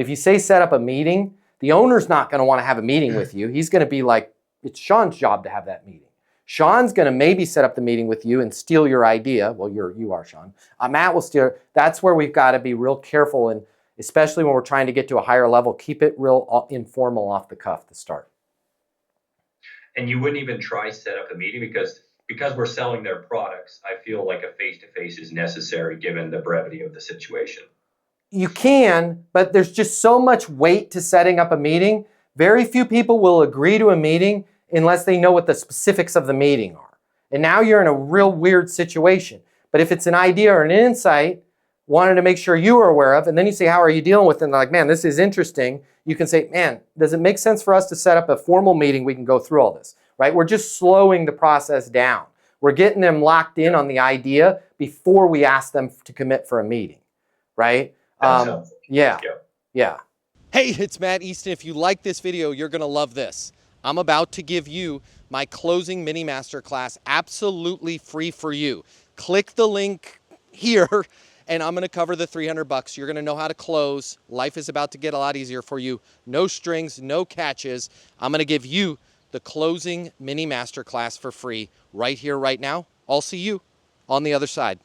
If you say set up a meeting, the owner's not going to want to have a meeting with you. He's going to be like, it's Sean's job to have that meeting. Sean's going to maybe set up the meeting with you and steal your idea. Well, you are Sean. Matt will steal. That's where we've got to be real careful, and especially when we're trying to get to a higher level, keep it real informal off the cuff to start. And you wouldn't even try set up a meeting because we're selling their products. I feel like a face-to-face is necessary given the brevity of the situation. You can, but there's just so much weight to setting up a meeting. Very few people will agree to a meeting unless they know what the specifics of the meeting are. And now you're in a real weird situation. But if it's an idea or an insight, wanted to make sure you are aware of, and then you say, how are you dealing with it? And they're like, man, this is interesting. You can say, man, does it make sense for us to set up a formal meeting? We can go through all this, right? We're just slowing the process down. We're getting them locked in on the idea before we ask them to commit for a meeting, right? Yeah. Hey, it's Matt Easton. If you like this video, you're going to love this. I'm about to give you my closing mini masterclass absolutely free for you. Click the link here and I'm going to cover the $300. You're going to know how to close. Life is about to get a lot easier for you. No strings, no catches. I'm going to give you the closing mini masterclass for free right here, right now. I'll see you on the other side.